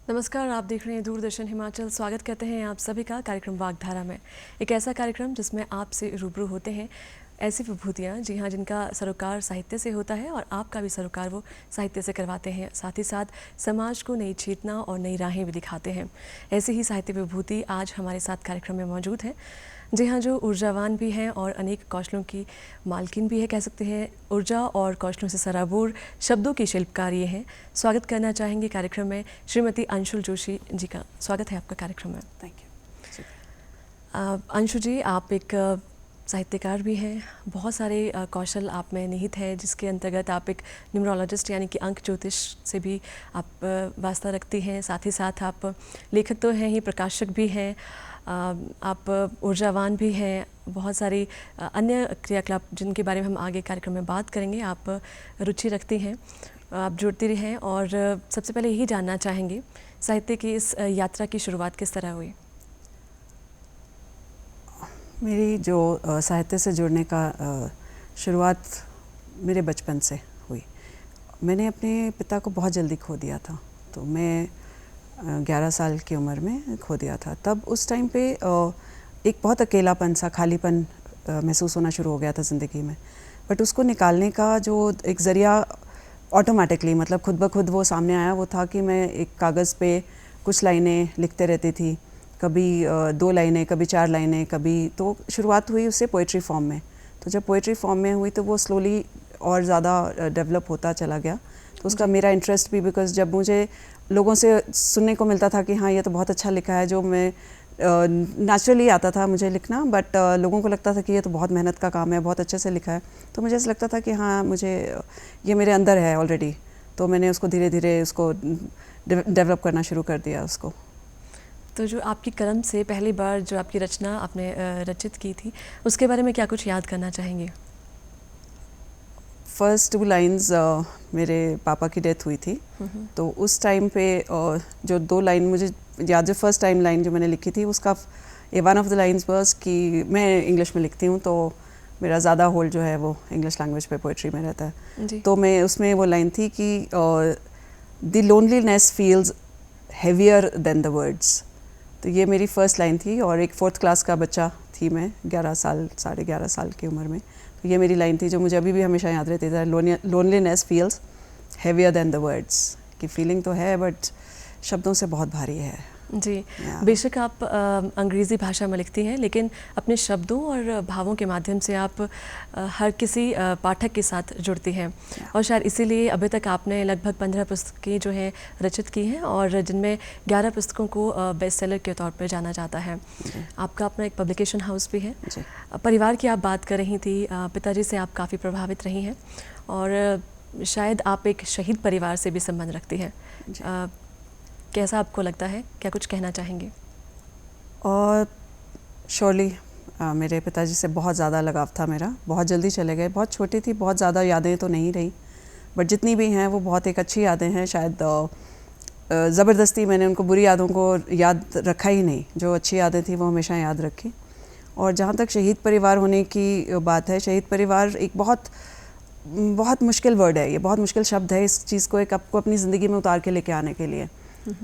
नमस्कार, आप देख रहे हैं दूरदर्शन हिमाचल। स्वागत करते हैं आप सभी का कार्यक्रम वागधारा में। एक ऐसा कार्यक्रम जिसमें आपसे रूबरू होते हैं ऐसी विभूतियाँ, जी हाँ, जिनका सरोकार साहित्य से होता है और आपका भी सरोकार वो साहित्य से करवाते हैं। साथ ही साथ समाज को नई चेतना और नई राहें भी दिखाते हैं। ऐसी ही साहित्य विभूति आज हमारे साथ कार्यक्रम में मौजूद है। जी हाँ, जो ऊर्जावान भी हैं और अनेक कौशलों की मालकिन भी है, कह सकते हैं। ऊर्जा और कौशलों से सराबोर शब्दों की शिल्पकार ये हैं। स्वागत करना चाहेंगे कार्यक्रम में श्रीमती अंशुल जोशी जी का। स्वागत है आपका कार्यक्रम में। Thank you. अंशु जी, आप एक साहित्यकार भी हैं। बहुत सारे कौशल आप में निहित है, जिसके अंतर्गत आप एक न्यूमरोलॉजिस्ट यानी कि अंक ज्योतिष से भी आप वास्ता रखती हैं। साथ ही साथ आप लेखक तो हैं ही, प्रकाशक भी हैं, आप ऊर्जावान भी हैं। बहुत सारी अन्य क्रियाकलाप जिनके बारे में हम आगे कार्यक्रम में बात करेंगे, आप रुचि रखती हैं, आप जुड़ती रही हैं। और सबसे पहले यही जानना चाहेंगे, साहित्य की इस यात्रा की शुरुआत किस तरह हुई? मेरी जो साहित्य से जुड़ने का शुरुआत मेरे बचपन से हुई। मैंने अपने पिता को बहुत जल्दी खो दिया था, तो मैं 11 साल की उम्र में खो दिया था। तब उस टाइम पे एक बहुत अकेलापन सा, खालीपन महसूस होना शुरू हो गया था ज़िंदगी में। बट उसको निकालने का जो एक ज़रिया ऑटोमेटिकली, मतलब खुद ब खुद वो सामने आया, वो था कि मैं एक कागज़ पे कुछ लाइनें लिखते रहती थी। कभी 2 लाइनें, कभी 4 लाइनें, कभी तो शुरुआत हुई उससे पोइट्री फॉर्म में। तो जब पोइट्री फॉर्म में हुई तो वो स्लोली और ज़्यादा डेवलप होता चला गया। तो उसका मेरा इंटरेस्ट भी, बिकॉज़ जब मुझे लोगों से सुनने को मिलता था कि हाँ, ये तो बहुत अच्छा लिखा है, जो मैं नेचुरली आता था मुझे लिखना, बट लोगों को लगता था कि ये तो बहुत मेहनत का काम है, बहुत अच्छे से लिखा है। तो मुझे ऐसा लगता था कि हाँ, मुझे ये मेरे अंदर है ऑलरेडी। तो मैंने उसको धीरे धीरे उसको डेवलप करना शुरू कर दिया उसको। तो जो आपकी कलम से पहली बार जो आपकी रचना आपने रचित की थी, उसके बारे में क्या कुछ याद करना चाहेंगे? फर्स्ट 2 लाइन्स मेरे पापा की डेथ हुई थी, तो उस टाइम पे जो 2 लाइन मुझे याद, जो फर्स्ट टाइम लाइन जो मैंने लिखी थी, उसका one of the lines was कि मैं इंग्लिश में लिखती हूँ, तो मेरा ज़्यादा होल्ड जो है वो इंग्लिश लैंग्वेज पे पोइट्री में रहता है। तो मैं उसमें वो लाइन थी कि the loneliness feels heavier than the words. तो ये मेरी फर्स्ट लाइन थी, और एक 4th क्लास का बच्चा थी मैं, 11 साल, 11.5 साल की उम्र में। तो ये मेरी लाइन थी जो मुझे अभी भी हमेशा याद रहती है, loneliness feels heavier than the words. कि फीलिंग तो है, बट शब्दों से बहुत भारी है। जी, बेशक आप अंग्रेज़ी भाषा में लिखती हैं, लेकिन अपने शब्दों और भावों के माध्यम से आप हर किसी पाठक के साथ जुड़ती हैं। और शायद इसीलिए अभी तक आपने लगभग 15 पुस्तकें जो हैं रचित की हैं, और जिनमें 11 पुस्तकों को बेस्ट सेलर के तौर पर जाना जाता है। आपका अपना एक पब्लिकेशन हाउस भी है। परिवार की आप बात कर रही थी, पिताजी से आप काफ़ी प्रभावित रही हैं, और शायद आप एक शहीद परिवार से भी संबंध रखती हैं। कैसा आपको लगता है, क्या कुछ कहना चाहेंगे? और श्योरली मेरे पिताजी से बहुत ज़्यादा लगाव था मेरा। बहुत जल्दी चले गए, बहुत छोटी थी, बहुत ज़्यादा यादें तो नहीं रही, बट जितनी भी हैं वो बहुत एक अच्छी यादें हैं। शायद ज़बरदस्ती मैंने उनको बुरी यादों को याद रखा ही नहीं, जो अच्छी यादें थी वो हमेशा याद रखी। और जहाँ तक शहीद परिवार होने की बात है, शहीद परिवार एक बहुत मुश्किल वर्ड है, ये बहुत मुश्किल शब्द है। इस चीज़ को एक आपको अपनी ज़िंदगी में उतार के लेके आने के लिए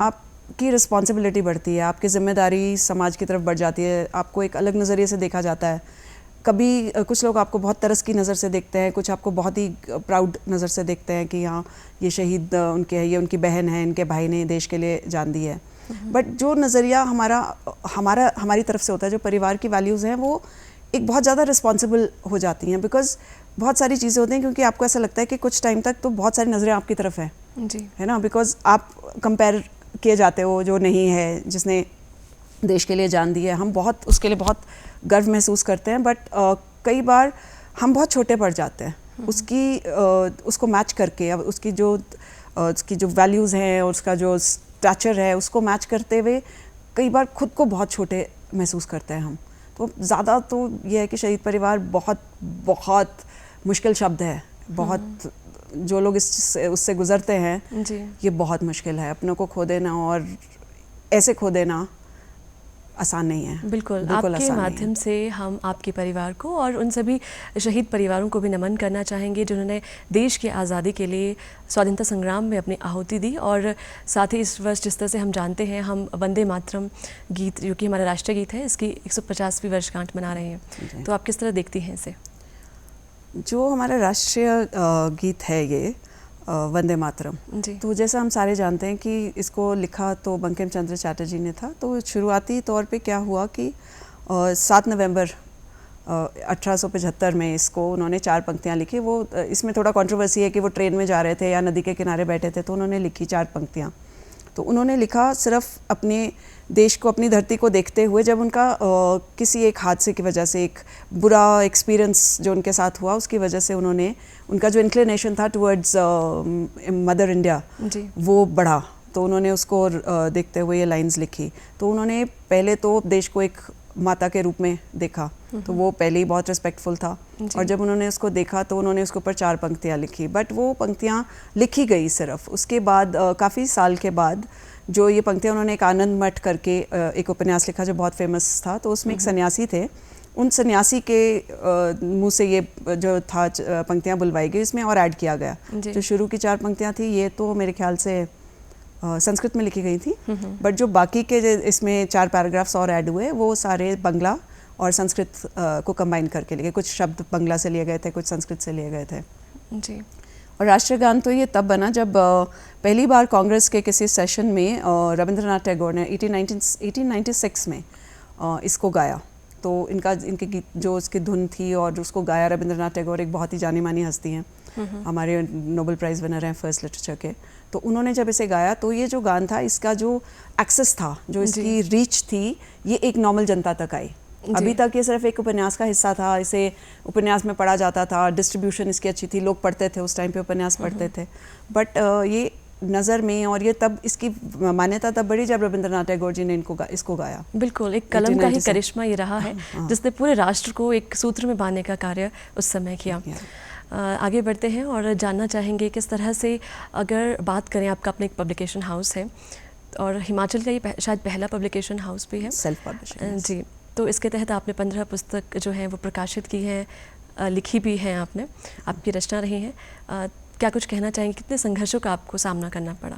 आपकी रिस्पॉन्सिबिलिटी बढ़ती है, आपकी ज़िम्मेदारी समाज की तरफ बढ़ जाती है, आपको एक अलग नज़रिए से देखा जाता है। कभी कुछ लोग आपको बहुत तरस की नज़र से देखते हैं, कुछ आपको बहुत ही प्राउड नज़र से देखते हैं कि हाँ, ये शहीद उनके है, ये उनकी बहन है, इनके भाई ने देश के लिए जान दी है। बट जो नज़रिया हमारी तरफ से होता है, जो परिवार की वैल्यूज़ हैं, वो एक बहुत ज़्यादा रिस्पॉन्सिबल हो जाती हैं। बिकॉज बहुत सारी चीज़ें होती हैं, क्योंकि आपको ऐसा लगता है कि कुछ टाइम तक तो बहुत सारी नज़रें आपकी तरफ हैं, जी, है ना। बिकॉज आप कंपेयर किए जाते हो जो नहीं है, जिसने देश के लिए जान दी है, हम बहुत उसके लिए बहुत गर्व महसूस करते हैं, बट कई बार हम बहुत छोटे पड़ जाते हैं उसको मैच करके, अब उसकी जो वैल्यूज़ हैं और उसका जो स्टैचर है उसको मैच करते हुए कई बार खुद को बहुत छोटे महसूस करते हैं हम। तो ज़्यादा तो ये है कि शहीद परिवार बहुत बहुत मुश्किल शब्द है, बहुत जो लोग उससे गुजरते हैं जी। ये बहुत मुश्किल है, अपनों को खो देना और ऐसे खो देना आसान नहीं है। बिल्कुल आपके माध्यम से हम आपके परिवार को और उन सभी शहीद परिवारों को भी नमन करना चाहेंगे जिन्होंने देश की आज़ादी के लिए स्वाधीनता संग्राम में अपनी आहुति दी। और साथ ही इस वर्ष जिस तरह से हम जानते हैं हम वंदे मातरम गीत जो कि हमारा राष्ट्रीय गीत है इसकी 150वीं वर्षगांठ मना रहे हैं, तो आप किस तरह देखती हैं इसे? जो हमारा राष्ट्रीय गीत है ये वंदे मातरम, तो जैसा हम सारे जानते हैं कि इसको लिखा तो बंकिम चंद्र चटर्जी ने था। तो शुरुआती तौर पे क्या हुआ कि 7 नवंबर 1875 में इसको उन्होंने 4 पंक्तियाँ लिखी। वो इसमें थोड़ा कंट्रोवर्सी है कि वो ट्रेन में जा रहे थे या नदी के किनारे बैठे थे, तो उन्होंने लिखी 4 पंक्तियाँ। तो उन्होंने लिखा सिर्फ अपने देश को, अपनी धरती को देखते हुए, जब उनका किसी एक हादसे की वजह से एक बुरा एक्सपीरियंस जो उनके साथ हुआ उसकी वजह से उनका जो इंक्लिनेशन था टुवर्ड्स मदर इंडिया वो बढ़ा, तो उन्होंने उसको देखते हुए ये लाइंस लिखी। तो उन्होंने पहले तो देश को एक माता के रूप में देखा, तो वो पहले ही बहुत रिस्पेक्टफुल था, और जब उन्होंने उसको देखा तो उन्होंने उसके ऊपर 4 पंक्तियाँ लिखी। बट वो पंक्तियाँ लिखी गई सिर्फ, उसके बाद काफ़ी साल के बाद जो ये पंक्तियाँ उन्होंने एक आनंद मठ करके एक उपन्यास लिखा जो बहुत फेमस था, तो उसमें एक सन्यासी थे, उन सन्यासी के मुंह से ये जो था पंक्तियाँ बुलवाई गई, इसमें और ऐड किया गया। जो शुरू की 4 पंक्तियाँ थी ये तो मेरे ख्याल से संस्कृत में लिखी गई थी, बट जो बाकी के इसमें 4 पैराग्राफ्स और ऐड हुए वो सारे बंगला और संस्कृत को कंबाइन करके लिए, कुछ शब्द बंगला से लिए गए थे, कुछ संस्कृत से लिए गए थे जी। और राष्ट्रीय गान तो ये तब बना जब पहली बार कांग्रेस के किसी सेशन में रविंद्रनाथ टैगोर ने 1896 में इसको गाया। तो इनके गीत जो उसकी धुन थी और उसको गाया रविंद्रनाथ टैगोर एक बहुत ही जानी मानी हस्ती हैं, हमारे नोबेल प्राइज़ विनर हैं फर्स्ट लिटरेचर के। तो उन्होंने जब इसे गाया तो ये जो गान था इसका जो एक्सेस था, जो इसकी रीच थी, ये एक नॉर्मल जनता तक आई। अभी तक ये सिर्फ एक उपन्यास का हिस्सा था, इसे उपन्यास में पढ़ा जाता था, डिस्ट्रीब्यूशन इसकी अच्छी थी, लोग पढ़ते थे, उस टाइम पे उपन्यास पढ़ते थे। बट ये नज़र में और ये तब इसकी मान्यता तब बढ़ी जब रविंद्रनाथ टैगोर जी ने इसको गाया। बिल्कुल एक कलम का ही करिश्मा ये रहा है जिसने पूरे राष्ट्र को एक सूत्र में बांधने का कार्य उस समय किया। आगे बढ़ते हैं और जानना चाहेंगे किस तरह से, अगर बात करें, आपका अपना एक पब्लिकेशन हाउस है और हिमाचल का ये शायद पहला पब्लिकेशन हाउस भी है, सेल्फ पब्लिशिंग जी। तो इसके तहत आपने 15 पुस्तक जो हैं वो प्रकाशित की हैं, लिखी भी हैं आपने, आपकी रचना रही हैं। क्या कुछ कहना चाहेंगे, कितने संघर्षों का आपको सामना करना पड़ा?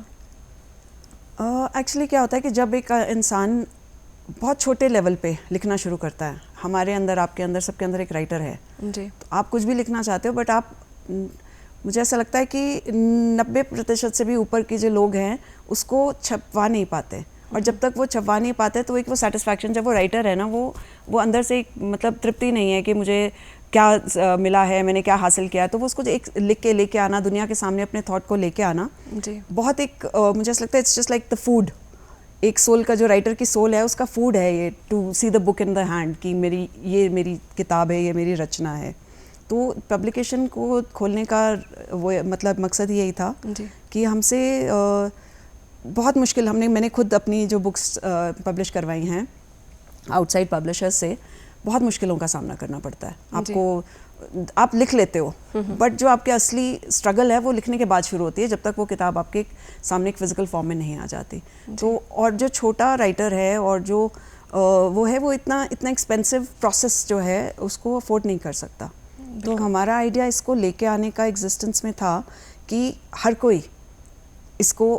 एक्चुअली क्या होता है कि जब एक इंसान बहुत छोटे लेवल पे लिखना शुरू करता है, हमारे अंदर, आपके अंदर, सबके अंदर एक राइटर है जी। तो आप कुछ भी लिखना चाहते हो, बट आप, मुझे ऐसा लगता है कि 90% से भी ऊपर के जो लोग हैं उसको छपवा नहीं पाते, और जब तक वो छपवा नहीं पाते तो एक वो सेटिस्फैक्शन, जब वो राइटर है ना, वो अंदर से एक मतलब तृप्ति नहीं है कि मुझे क्या मिला है, मैंने क्या हासिल किया, तो वो उसको एक लिख के लेके आना, दुनिया के सामने अपने थॉट को लेके आना जी। बहुत एक मुझे ऐसा लगता है it's just like the food, एक सोल का, जो राइटर की सोल है उसका फूड है ये, to see the book in the hand, कि ये मेरी किताब है, ये मेरी रचना है। तो पब्लिकेशन को खोलने का वो मतलब मकसद यही था कि हमसे बहुत मुश्किल, मैंने खुद अपनी जो बुक्स पब्लिश करवाई हैं आउटसाइड पब्लिशर्स से, बहुत मुश्किलों का सामना करना पड़ता है आपको। आप लिख लेते हो बट जो आपके असली स्ट्रगल है वो लिखने के बाद शुरू होती है, जब तक वो किताब आपके सामने एक फिजिकल फॉर्म में नहीं आ जाती। तो और जो छोटा राइटर है और जो वो है, वो इतना एक्सपेंसिव प्रोसेस जो है उसको अफोर्ड नहीं कर सकता। तो हमारा आइडिया इसको लेके आने का एग्जिस्टेंस में था कि हर कोई इसको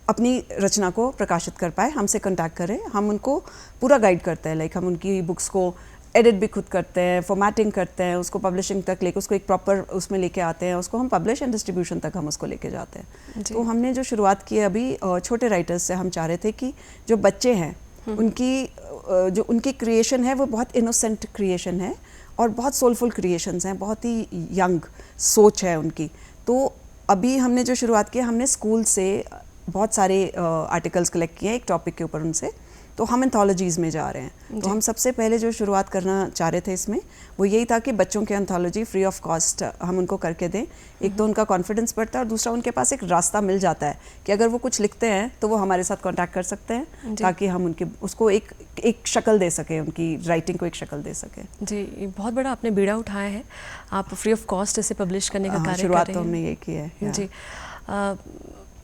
अपनी रचना को प्रकाशित कर पाए, हमसे कांटेक्ट करें, हम उनको पूरा गाइड करते हैं। लाइक हम उनकी बुक्स को एडिट भी खुद करते हैं, फॉर्मेटिंग करते हैं, उसको पब्लिशिंग तक लेके उसको एक प्रॉपर उसमें लेके आते हैं, उसको हम पब्लिश एंड डिस्ट्रीब्यूशन तक हम उसको लेके जाते हैं। तो हमने जो शुरुआत की है अभी छोटे राइटर्स से, हम चाह रहे थे कि जो बच्चे हैं उनकी क्रिएशन है वो बहुत इनोसेंट क्रिएशन है और बहुत सोलफुल क्रिएशंस हैं, बहुत ही यंग सोच है उनकी। तो अभी हमने जो शुरुआत की है, हमने स्कूल से बहुत सारे आर्टिकल्स कलेक्ट किए हैं एक टॉपिक के ऊपर उनसे, तो हम एंथोलॉजीज़ में जा रहे हैं। तो हम सबसे पहले जो शुरुआत करना चाह रहे थे इसमें वो यही था कि बच्चों के एंथोलॉजी फ्री ऑफ कॉस्ट हम उनको करके दें। एक तो उनका कॉन्फिडेंस बढ़ता है और दूसरा उनके पास एक रास्ता मिल जाता है कि अगर वो कुछ लिखते हैं तो वो हमारे साथ कॉन्टैक्ट कर सकते हैं ताकि हम उनकी उसको एक शक्ल दे सकें, उनकी राइटिंग को एक शक्ल दे सकें। जी, बहुत बड़ा आपने बीड़ा उठाया है, आप फ्री ऑफ कॉस्ट इसे पब्लिश करने का कार्य कर रहे हैं। शुरुआत तो हमने ये की है। जी,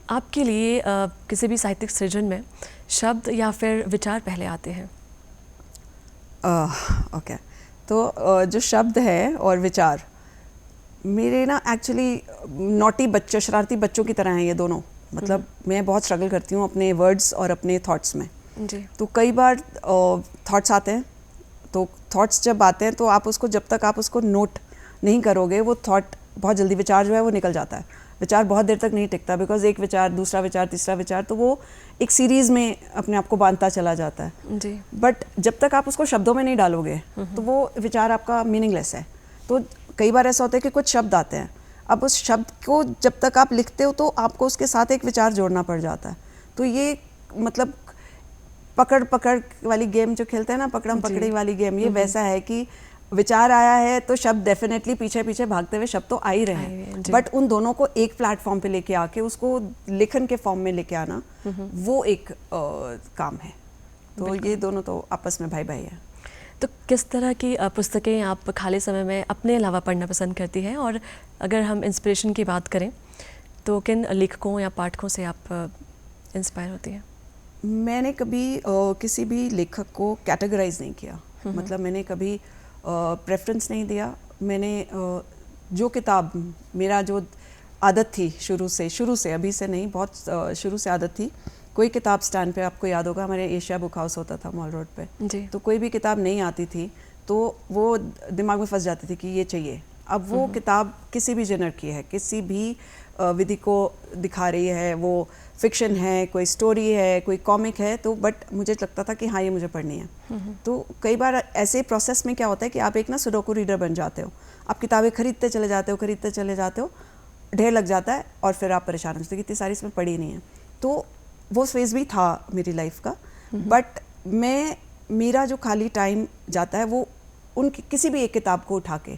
आपके लिए किसी भी साहित्यिक सृजन में शब्द या फिर विचार पहले आते हैं? ओके, तो जो शब्द है और विचार मेरे ना एक्चुअली नॉटी बच्चे, शरारती बच्चों की तरह हैं ये दोनों। मतलब मैं बहुत स्ट्रगल करती हूँ अपने वर्ड्स और अपने थॉट्स में। जी। तो कई बार थॉट्स आते हैं, तो थॉट्स जब आते हैं तो आप उसको, जब तक आप उसको नोट नहीं करोगे वो थॉट बहुत जल्दी, विचार जो है वो निकल जाता है। विचार बहुत देर तक नहीं टिकता, बिकॉज एक विचार, दूसरा विचार, तीसरा विचार, तो वो एक सीरीज़ में अपने आप को बांधता चला जाता है। जी। बट जब तक आप उसको शब्दों में नहीं डालोगे तो वो विचार आपका मीनिंगलेस है। तो कई बार ऐसा होता है कि कुछ शब्द आते हैं, अब उस शब्द को जब तक आप लिखते हो तो आपको उसके साथ एक विचार जोड़ना पड़ जाता है। तो ये मतलब पकड़ पकड़ वाली गेम जो खेलते हैं ना, पकड़म पकड़ी वाली गेम, ये वैसा है कि विचार आया है तो शब्द डेफिनेटली पीछे पीछे भागते हुए शब्द तो आ ही रहे हैं, बट उन दोनों को एक प्लेटफॉर्म पे लेके आके उसको लेखन के फॉर्म में लेके आना वो एक काम है। तो ये दोनों तो आपस में भाई भाई है। तो किस तरह की पुस्तकें आप खाली समय में अपने अलावा पढ़ना पसंद करती हैं, और अगर हम इंस्पिरेशन की बात करें तो किन लेखकों या पाठकों से आप इंस्पायर होती हैं? मैंने कभी किसी भी लेखक को कैटेगराइज नहीं किया, मतलब मैंने कभी प्रेफरेंस नहीं दिया। मैंने जो किताब, मेरा जो आदत थी शुरू से, अभी से नहीं, बहुत शुरू से आदत थी, कोई किताब स्टैंड पे, आपको याद होगा हमारे एशिया बुक हाउस होता था मॉल रोड पे जी। तो कोई भी किताब नहीं आती थी तो वो दिमाग में फंस जाती थी कि ये चाहिए। अब वो किताब किसी भी जेनर की है, किसी भी विधि को दिखा रही है, वो फिक्शन है, कोई स्टोरी है, कोई कॉमिक है, तो बट मुझे लगता था कि हाँ ये मुझे पढ़नी है। तो कई बार ऐसे प्रोसेस में क्या होता है कि आप एक ना सुडोकू रीडर बन जाते हो, आप किताबें खरीदते चले जाते हो, ढेर लग जाता है और फिर आप परेशान हो जाते हो कि इतनी सारी इसमें पढ़ी नहीं है। तो वो फेज़ भी था मेरी लाइफ का, बट मेरा जो खाली टाइम जाता है वो उनकी किसी भी एक किताब को उठा के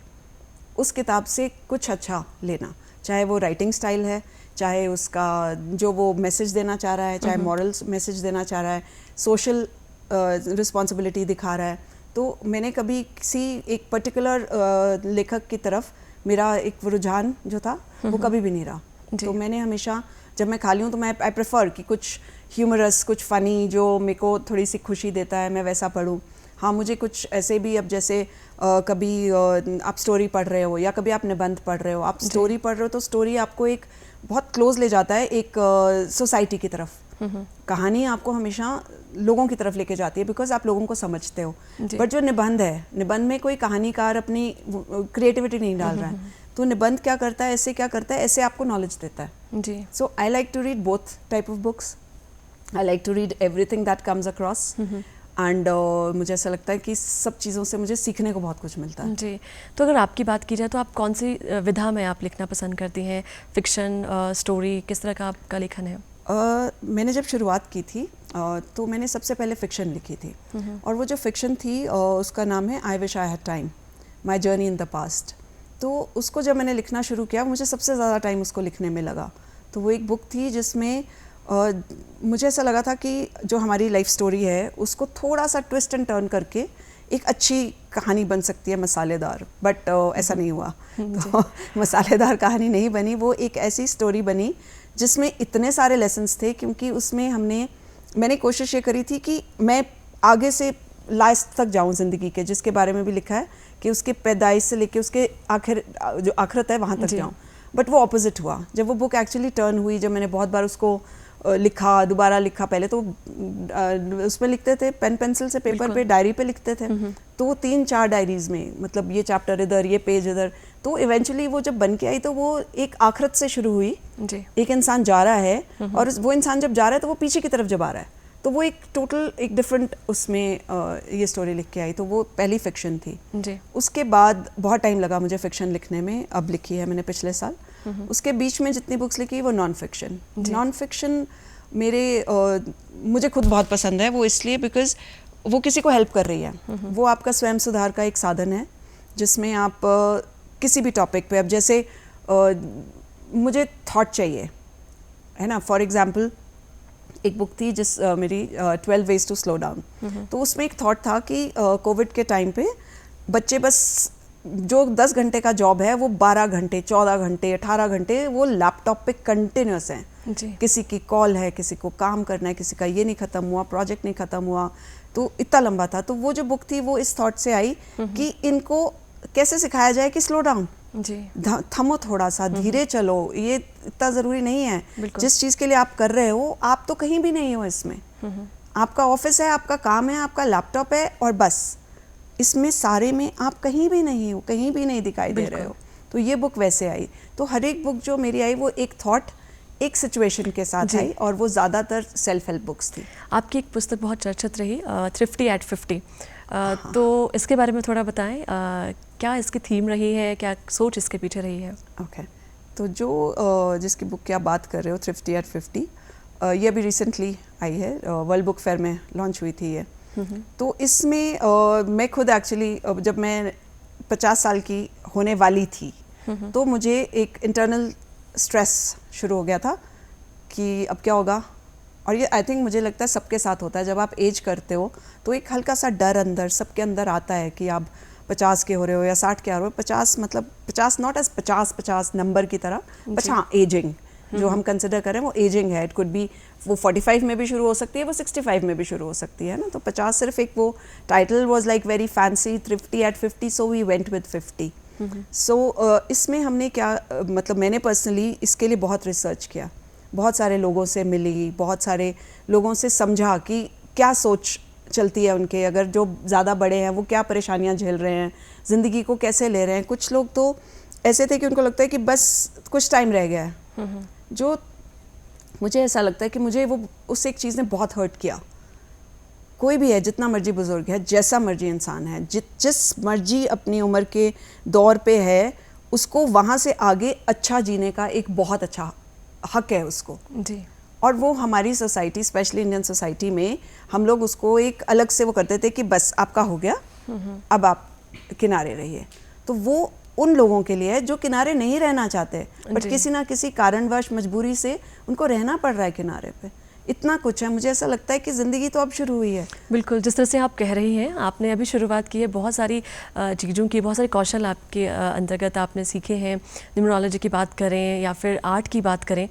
उस किताब से कुछ अच्छा लेना, चाहे वो राइटिंग स्टाइल है, चाहे उसका जो वो मैसेज देना चाह रहा है, चाहे मॉरल मैसेज देना चाह रहा है, सोशल रिस्पॉन्सिबिलिटी दिखा रहा है। तो मैंने कभी किसी एक पर्टिकुलर लेखक की तरफ मेरा एक रुझान जो था वो कभी भी नहीं रहा। तो मैंने हमेशा, जब मैं खाली हूँ तो मैं आई प्रेफर कि कुछ ह्यूमरस, कुछ फ़नी, जो मेरे को थोड़ी सी खुशी देता है, मैं वैसा पढूं। हाँ, मुझे कुछ ऐसे भी, अब जैसे कभी आप स्टोरी पढ़ रहे हो या कभी आप निबंध पढ़ रहे हो, आप स्टोरी पढ़ रहे हो तो स्टोरी आपको एक बहुत क्लोज ले जाता है एक सोसाइटी की तरफ। कहानी आपको हमेशा लोगों की तरफ लेके जाती है बिकॉज आप लोगों को समझते हो। बट जो निबंध है, निबंध में कोई कहानीकार अपनी क्रिएटिविटी नहीं डाल रहा है, तो निबंध क्या करता है, ऐसे क्या करता है, ऐसे आपको नॉलेज देता है जी। So I like to read both type of books, I like to read everything that comes across, and मुझे ऐसा लगता है कि सब चीज़ों से मुझे सीखने को बहुत कुछ मिलता है जी। तो अगर आपकी बात की जाए तो आप कौन सी विधा में आप लिखना पसंद करती हैं? फिक्शन, स्टोरी, किस तरह का आपका लेखन है? मैंने जब शुरुआत की थी तो मैंने सबसे पहले फ़िक्शन लिखी थी, और वो जो फ़िक्शन थी उसका नाम है I wish I had time, my journey in the past. तो उसको जब मैंने लिखना शुरू किया, मुझे सबसे ज़्यादा टाइम उसको लिखने में लगा। तो वो एक बुक थी जिसमें मुझे ऐसा लगा था कि जो हमारी लाइफ स्टोरी है उसको थोड़ा सा ट्विस्ट एंड टर्न करके एक अच्छी कहानी बन सकती है, मसालेदार, बट ऐसा नहीं हुआ। तो मसालेदार कहानी नहीं बनी, वो एक ऐसी स्टोरी बनी जिसमें इतने सारे लेसन्स थे, क्योंकि उसमें मैंने कोशिश ये करी थी कि मैं आगे से लास्ट तक जाऊं ज़िंदगी के, जिसके बारे में भी लिखा है कि उसके पैदाइश से लेके उसके आखिर जो आखिरत है वहाँ तक जाऊं। बट वो ऑपोजिट हुआ। जब वो बुक एक्चुअली टर्न हुई, जब मैंने बहुत बार उसको लिखा, दोबारा लिखा, पहले तो उसमें लिखते थे पेन पेंसिल से, पेपर पे, डायरी पे लिखते थे, तो 3-4 डायरीज में, मतलब ये चैप्टर इधर, ये पेज इधर। तो इवेंचुअली वो जब बन के आई तो वो एक आखिरत से शुरू हुई जी। एक इंसान जा रहा है और वो इंसान जब जा रहा है तो वो पीछे की तरफ जब आ रहा है, तो वो एक टोटल एक डिफरेंट उसमें ये स्टोरी लिख के आई। तो वो पहली फिक्शन थी जी। उसके बाद बहुत टाइम लगा मुझे फिक्शन लिखने में, अब लिखी है मैंने पिछले साल। उसके बीच में जितनी बुक्स लिखी वो नॉन फिक्शन मुझे खुद बहुत पसंद है वो, इसलिए बिकॉज़ वो किसी को हेल्प कर रही है। वो आपका स्वयं सुधार का एक साधन है जिसमें आप किसी भी टॉपिक पे, अब जैसे मुझे थॉट चाहिए है ना, फॉर एग्जांपल एक बुक थी मेरी 12 ways to slow down, तो उसमें एक थॉट था कि कोविड के टाइम पे बच्चे बस जो 10 घंटे का जॉब है वो 12 घंटे 14 घंटे 18 घंटे वो लैपटॉप पे कंटिन्यूस हैं जी। किसी की कॉल है, किसी को काम करना है, किसी का ये नहीं ख़त्म हुआ, प्रोजेक्ट नहीं ख़त्म हुआ, तो इतना लंबा था। तो वो जो बुक थी वो इस थॉट से आई कि इनको कैसे सिखाया जाए कि स्लो डाउन, जी, थमो थोड़ा सा, धीरे चलो, ये इतना ज़रूरी नहीं है। जिस चीज़ के लिए आप कर रहे हो आप तो कहीं भी नहीं हो इसमें, आपका ऑफिस है, आपका काम है, आपका लैपटॉप है और बस, इसमें सारे में आप कहीं भी नहीं हो, कहीं भी नहीं दिखाई दे रहे हो। तो ये बुक वैसे आई। तो हर एक बुक जो मेरी आई वो एक थॉट एक सिचुएशन के साथ आई और वो ज़्यादातर सेल्फ हेल्प बुक्स थी। आपकी एक पुस्तक बहुत चर्चित रही, थ्रिफ्टी एट 50, तो इसके बारे में थोड़ा बताएं, क्या इसकी थीम रही है, क्या सोच इसके पीछे रही है? ओके, तो जो जिसकी बुक की आप बात कर रहे हो, थ्रिफ्टी एट 50, ये अभी रिसेंटली आई है, वर्ल्ड बुक फेयर में लॉन्च हुई थी ये। तो इसमें मैं खुद एक्चुअली जब मैं 50 साल की होने वाली थी तो मुझे एक इंटरनल स्ट्रेस शुरू हो गया था कि अब क्या होगा। और ये आई थिंक मुझे लगता है सबके साथ होता है, जब आप एज करते हो तो एक हल्का सा डर अंदर सबके अंदर आता है कि आप 50 के हो रहे हो या 60 के आ रहे हो। 50 मतलब 50 नॉट एज 50 नंबर की तरह, बट हाँ एजिंग जो हम कंसिडर करें वो एजिंग है। इट कुड बी वो 45 में भी शुरू हो सकती है, वो 65 में भी शुरू हो सकती है ना। तो 50 सिर्फ एक वो title was like very fancy, thrifty at 50, so we went with 50। So इसमें हमने क्या मतलब मैंने पर्सनली इसके लिए बहुत रिसर्च किया, बहुत सारे लोगों से मिली, बहुत सारे लोगों से समझा कि क्या सोच चलती है उनके, अगर जो ज़्यादा बड़े हैं वो क्या परेशानियां झेल रहे हैं, ज़िंदगी को कैसे ले रहे हैं। कुछ लोग तो ऐसे थे कि उनको लगता है कि बस कुछ टाइम रह गया है, जो मुझे ऐसा लगता है कि मुझे वो उस एक चीज़ ने बहुत हर्ट किया। कोई भी है, जितना मर्जी बुजुर्ग है, जैसा मर्जी इंसान है, जिस मर्जी अपनी उम्र के दौर पे है, उसको वहाँ से आगे अच्छा जीने का एक बहुत अच्छा हक है उसको जी। और वो हमारी सोसाइटी, स्पेशली इंडियन सोसाइटी में हम लोग उसको एक अलग से वो करते थे कि बस आपका हो गया, अब आप किनारे रहिए। तो वो उन लोगों के लिए है जो किनारे नहीं रहना चाहते, बट किसी ना किसी कारणवश मजबूरी से उनको रहना पड़ रहा है किनारे पे। इतना कुछ है, मुझे ऐसा लगता है कि ज़िंदगी तो अब शुरू हुई है। बिल्कुल, जिस तरह से आप कह रही हैं, आपने अभी शुरुआत की है, बहुत सारी चीज़ों की, बहुत सारे कौशल आपके अंतर्गत आपने सीखे हैं। न्यूमरोलॉजी की बात करें या फिर आर्ट की बात करें,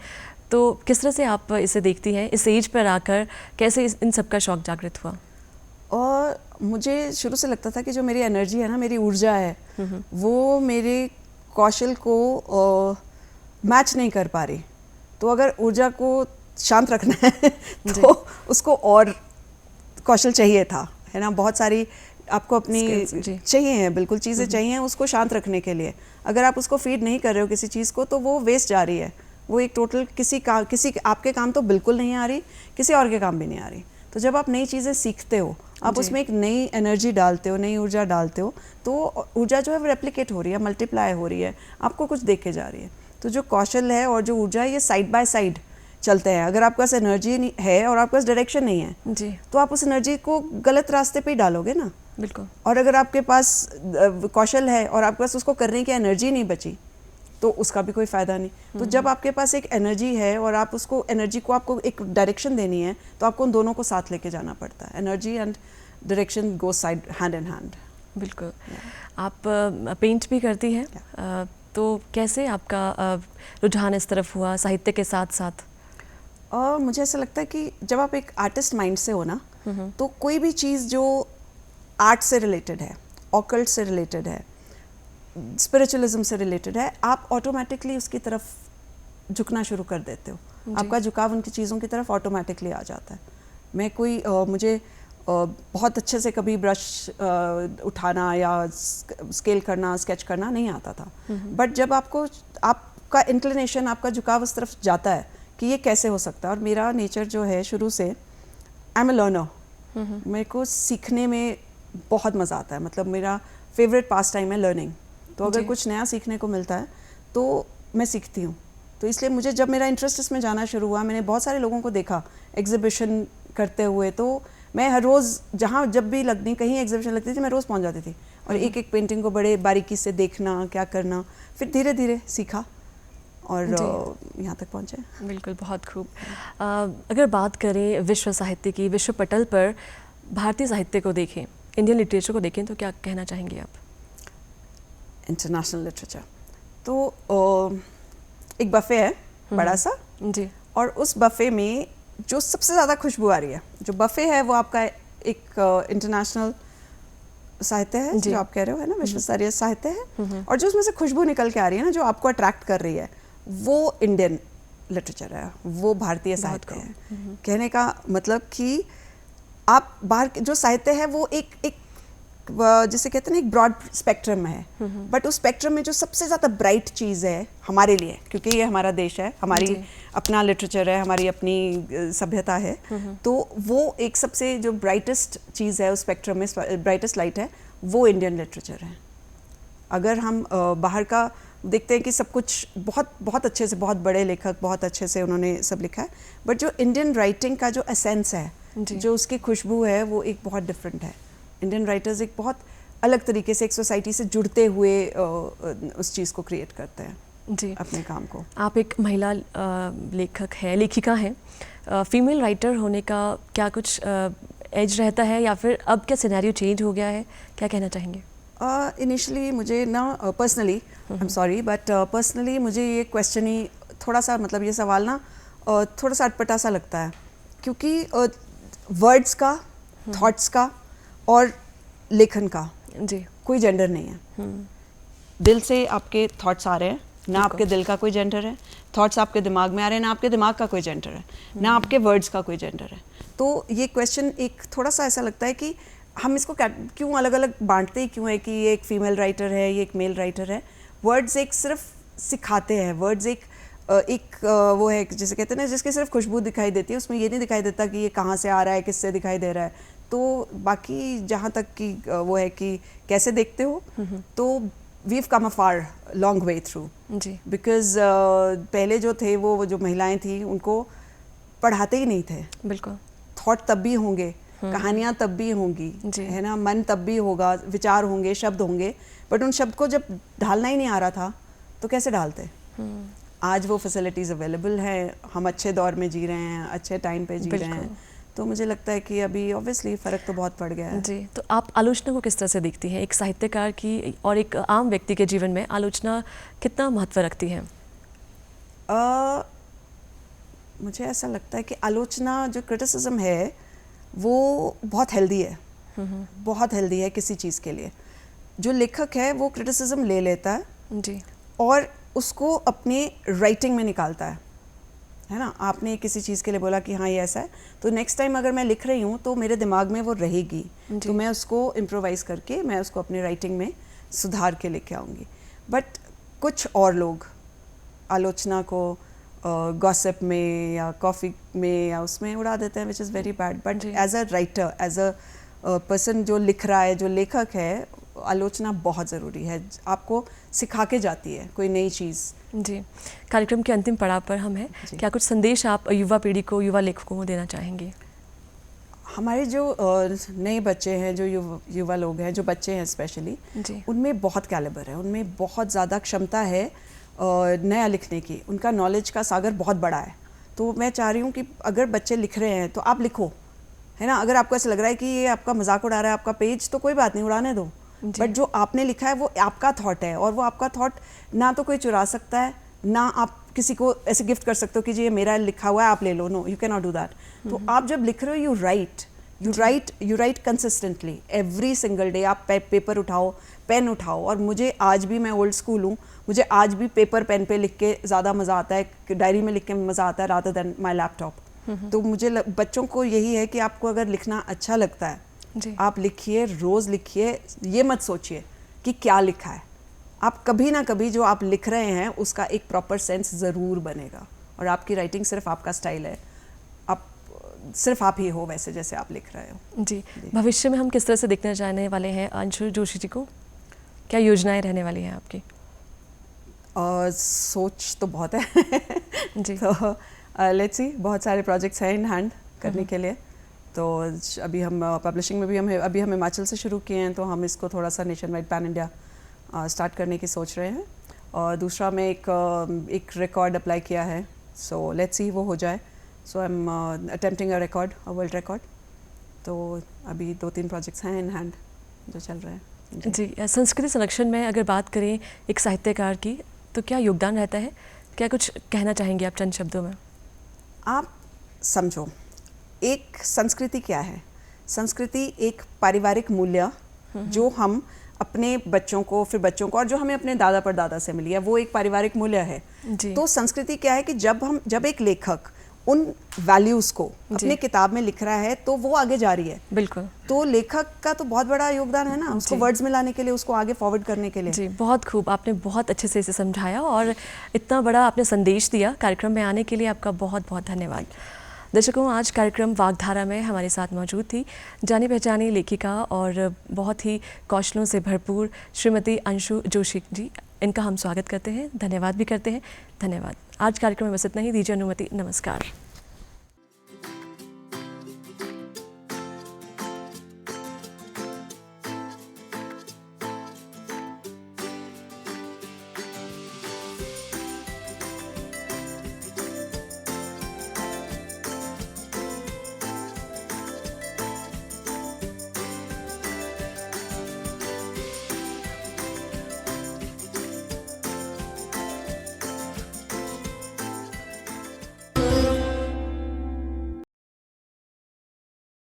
तो किस तरह से आप इसे देखती हैं? इस एज पर आकर कैसे इन सब का शौक जागृत हुआ? और मुझे शुरू से लगता था कि जो मेरी एनर्जी है ना, मेरी ऊर्जा है, वो मेरे कौशल को मैच नहीं कर पा रही। तो अगर ऊर्जा को शांत रखना है तो उसको और कौशल चाहिए था, है ना। बहुत सारी आपको अपनी चाहिए है, बिल्कुल चीज़ें चाहिए उसको शांत रखने के लिए। अगर आप उसको फीड नहीं कर रहे हो किसी चीज़ को तो वो वेस्ट जा रही है, वो एक टोटल किसी आपके काम तो बिल्कुल नहीं आ रही, किसी और के काम भी नहीं आ रही। तो जब आप नई चीज़ें सीखते हो, आप उसमें एक नई एनर्जी डालते हो, नई ऊर्जा डालते हो, तो ऊर्जा जो है वो रेप्लिकेट हो रही है, मल्टीप्लाई हो रही है, आपको कुछ देख के जा रही है। तो जो कौशल है और जो ऊर्जा है, ये साइड बाय साइड चलते हैं। अगर आपके पास एनर्जी है और आपके पास डायरेक्शन नहीं है जी, तो आप उस एनर्जी को गलत रास्ते पे ही डालोगे ना। बिल्कुल। और अगर आपके पास कौशल है और आपके पास उसको करने की एनर्जी नहीं बची तो उसका भी कोई फ़ायदा नहीं। तो जब आपके पास एक एनर्जी है और आप उसको एनर्जी को आपको एक डायरेक्शन देनी है तो आपको उन दोनों को साथ लेके जाना पड़ता है। Energy and direction go side hand in hand. बिल्कुल। आप पेंट भी करती हैं, तो कैसे आपका रुझान इस तरफ हुआ साहित्य के साथ साथ? मुझे ऐसा लगता है कि जब आप एक आर्टिस्ट माइंड से हो ना, तो कोई भी चीज़ जो आर्ट से रिलेटेड है, ऑकल्ट से रिलेटेड है, स्पिरिचुअलिज्म से रिलेटेड है, आप ऑटोमेटिकली उसकी तरफ झुकना शुरू कर देते हो। आपका झुकाव उनकी चीज़ों की तरफ ऑटोमेटिकली आ जाता है। मैं कोई मुझे बहुत अच्छे से कभी ब्रश उठाना या स्केल करना, स्केच करना नहीं आता था, बट जब आपका इंक्लिनेशन, आपका झुकाव उस तरफ जाता है कि ये कैसे हो सकता है। और मेरा नेचर जो है शुरू से, आई एम अ लर्नर, मेरे को सीखने में बहुत मज़ा आता है। मतलब मेरा फेवरेट पास टाइम है लर्निंग। तो अगर कुछ नया सीखने को मिलता है तो मैं सीखती हूँ। तो इसलिए मुझे जब मेरा इंटरेस्ट इसमें जाना शुरू हुआ, मैंने बहुत सारे लोगों को देखा एग्जीबिशन करते हुए, तो मैं हर रोज़ जहाँ जब भी लगनी कहीं एग्जीबिशन लगती थी मैं रोज़ पहुँच जाती थी और एक एक पेंटिंग को बड़े बारीकी से देखना, क्या करना, फिर धीरे धीरे सीखा और यहाँ तक पहुँचे। बिल्कुल, बहुत खूब। अगर बात करें विश्व साहित्य की, विश्व पटल पर भारतीय साहित्य को देखें, इंडियन लिटरेचर को देखें, तो क्या कहना चाहेंगे आप? इंटरनेशनल लिटरेचर तो एक बफ़े है बड़ा सा जी, और उस बफ़े में जो सबसे ज़्यादा खुशबू आ रही है, जो बफ़े है वो आपका एक इंटरनेशनल साहित्य है जो आप कह रहे हो, है ना, विश्व स्तरीय साहित्य है, और जो उसमें से खुशबू निकल के आ रही है ना, जो आपको अट्रैक्ट कर रही है, वो इंडियन लिटरेचर है, वो भारतीय साहित्य है। कहने का मतलब कि आप बाहर जो साहित्य है वो एक जिसे कहते हैं ना, एक ब्रॉड स्पेक्ट्रम में है, बट उस स्पेक्ट्रम में जो सबसे ज़्यादा ब्राइट चीज़ है हमारे लिए, क्योंकि ये हमारा देश है, हमारी अपना लिटरेचर है, हमारी अपनी सभ्यता है, तो वो एक सबसे जो ब्राइटेस्ट चीज़ है उस स्पेक्ट्रम में, ब्राइटेस्ट लाइट है, वो इंडियन लिटरेचर है। अगर हम बाहर का देखते हैं कि सब कुछ बहुत बहुत अच्छे से, बहुत बड़े लेखक बहुत अच्छे से उन्होंने सब लिखा है, बट जो इंडियन राइटिंग का जो एसेंस है, जो उसकी खुशबू है, वो एक बहुत डिफरेंट है। इंडियन राइटर्स एक बहुत अलग तरीके से एक सोसाइटी से जुड़ते हुए उस चीज़ को क्रिएट करते हैं जी, अपने काम को। आप एक महिला लेखक हैं, लेखिका हैं, फीमेल राइटर होने का क्या कुछ एज रहता है या फिर अब क्या सिनेरियो चेंज हो गया है, क्या कहना चाहेंगे? इनिशियली मुझे ना personally, I am sorry but personally मुझे ये क्वेश्चन ही थोड़ा सा, मतलब ये सवाल ना थोड़ा सा अटपटा सा लगता है, क्योंकि वर्ड्स का, थॉट्स का और लेखन का जी कोई जेंडर नहीं है। दिल से आपके थॉट्स आ रहे हैं, ना आपके दिल का कोई जेंडर है, थॉट्स आपके दिमाग में आ रहे हैं, ना आपके दिमाग का कोई जेंडर है, ना आपके वर्ड्स का कोई जेंडर है। तो ये क्वेश्चन एक थोड़ा सा ऐसा लगता है कि हम इसको क्यों अलग अलग बांटते ही क्यों है कि ये एक फीमेल राइटर है, ये एक मेल राइटर है। वर्ड्स एक सिर्फ सिखाते हैं, वर्ड्स एक वो है जिसे कहते हैं ना, जिसकी सिर्फ खुशबू दिखाई देती है, उसमें ये नहीं दिखाई देता कि ये कहाँ से आ रहा है, किससे दिखाई दे रहा है। तो बाकी जहाँ तक कि वो है कि कैसे देखते हो, तो we've come a far long way through जी, बिकॉज पहले जो थे वो जो महिलाएं थी उनको पढ़ाते ही नहीं थे। बिल्कुल, थॉट तब भी होंगे, कहानियाँ तब भी होंगी, है ना, मन तब भी होगा, विचार होंगे, शब्द होंगे, बट उन शब्द को जब ढालना ही नहीं आ रहा था तो कैसे डालते। आज वो फैसिलिटीज़ अवेलेबल है, हम अच्छे दौर में जी रहे हैं, अच्छे टाइम पे जी रहे हैं, तो मुझे लगता है कि अभी ऑब्वियसली फ़र्क तो बहुत पड़ गया है जी। तो आप आलोचना को किस तरह से देखती हैं? एक साहित्यकार की और एक आम व्यक्ति के जीवन में आलोचना कितना महत्व रखती है? मुझे ऐसा लगता है कि आलोचना, जो क्रिटिसिज्म है, वो बहुत हेल्दी है, बहुत हेल्दी है किसी चीज़ के लिए। जो लेखक है वो क्रिटिसिज्म ले लेता है जी, और उसको अपने राइटिंग में निकालता है ना। आपने किसी चीज़ के लिए बोला कि हाँ ये ऐसा है, तो नेक्स्ट टाइम अगर मैं लिख रही हूँ तो मेरे दिमाग में वो रहेगी, तो मैं उसको इम्प्रोवाइज़ करके मैं उसको अपने राइटिंग में सुधार के लेके आऊँगी। बट कुछ और लोग आलोचना को गॉसिप में या कॉफ़ी में या उसमें उड़ा देते हैं, which is very bad. But as a writer, as a person जो लिख रहा है, जो लेखक है, आलोचना बहुत ज़रूरी है, आपको सिखा के जाती है कोई नई चीज़ जी। कार्यक्रम के अंतिम पड़ाव पर हम हैं, क्या कुछ संदेश आप युवा पीढ़ी को, युवा लेखकों को देना चाहेंगे? हमारे जो नए बच्चे हैं, जो युवा लोग हैं, जो बच्चे हैं स्पेशली, उनमें बहुत कैलिबर है, उनमें बहुत ज़्यादा क्षमता है नया लिखने की, उनका नॉलेज का सागर बहुत बड़ा है। तो मैं चाह रही हूँ कि अगर बच्चे लिख रहे हैं तो आप लिखो, है ना। अगर आपको ऐसा लग रहा है कि ये आपका मजाक उड़ा रहा है आपका पेज, तो कोई बात नहीं, उड़ाने दो, बट जो आपने लिखा है वो आपका थॉट है, और वो आपका थॉट ना तो कोई चुरा सकता है, ना आप किसी को ऐसे गिफ्ट कर सकते हो कि जी ये मेरा लिखा हुआ है आप ले लो, no, you can not do that. तो आप जब लिख रहे हो, you write consistently every single day. आप पेपर उठाओ, पेन उठाओ, और मुझे आज भी, मैं ओल्ड स्कूल हूँ, मुझे आज भी पेपर पेन पे लिख के ज़्यादा मज़ा आता है, डायरी में लिख के मज़ा आता है रादर देन माई लैपटॉप। तो मुझे बच्चों को यही है कि आपको अगर लिखना अच्छा लगता है जी, आप लिखिए, रोज़ लिखिए, ये मत सोचिए कि क्या लिखा है, आप कभी ना कभी जो आप लिख रहे हैं उसका एक प्रॉपर सेंस ज़रूर बनेगा, और आपकी राइटिंग सिर्फ आपका स्टाइल है, आप सिर्फ आप ही हो वैसे जैसे आप लिख रहे हो जी। भविष्य में हम किस तरह से देखना चाहने वाले हैं अंशु जोशी जी को? क्या योजनाएं रहने वाली हैं आपकी? सोच तो बहुत है जी। तो लेट्स सी, बहुत सारे प्रोजेक्ट्स हैं इन हैंड करने के लिए। तो अभी हम पब्लिशिंग में भी हम हिमाचल से शुरू किए हैं, तो हम इसको थोड़ा सा nation wide pan India start करने की सोच रहे हैं। और दूसरा मैं एक रिकॉर्ड अप्लाई किया है, सो लेट्स सी वो हो जाए। So I am attempting a world record. तो अभी 2-3 प्रोजेक्ट्स हैं इन हैंड जो चल रहे हैं। जी, संस्कृति संरक्षण में अगर बात करें एक साहित्यकार की, तो क्या योगदान रहता है? क्या कुछ कहना चाहेंगे आप चंद शब्दों में? आप समझो, एक संस्कृति क्या है? संस्कृति एक पारिवारिक मूल्य जो हम अपने बच्चों को, फिर बच्चों को, और जो हमें अपने दादा परदादा से मिली है, वो एक पारिवारिक मूल्य है। जी। तो संस्कृति क्या है कि जब एक लेखक उन वैल्यूज़ को अपने किताब में लिख रहा है तो वो आगे जा रही है। बिल्कुल। तो लेखक का तो बहुत बड़ा योगदान है ना, उसको वर्ड्स में लाने के लिए, उसको आगे फॉरवर्ड करने के लिए। जी, बहुत खूब, आपने बहुत अच्छे से इसे समझाया और इतना बड़ा आपने संदेश दिया। कार्यक्रम में आने के लिए आपका बहुत बहुत धन्यवाद। दर्शकों, आज कार्यक्रम वागधारा में हमारे साथ मौजूद थी जानी पहचानी लेखिका और बहुत ही कौशलों से भरपूर श्रीमती अंशु जोशी जी। इनका हम स्वागत करते हैं, धन्यवाद भी करते हैं। धन्यवाद। आज कार्यक्रम में बस इतना ही, दीजिए अनुमति, नमस्कार।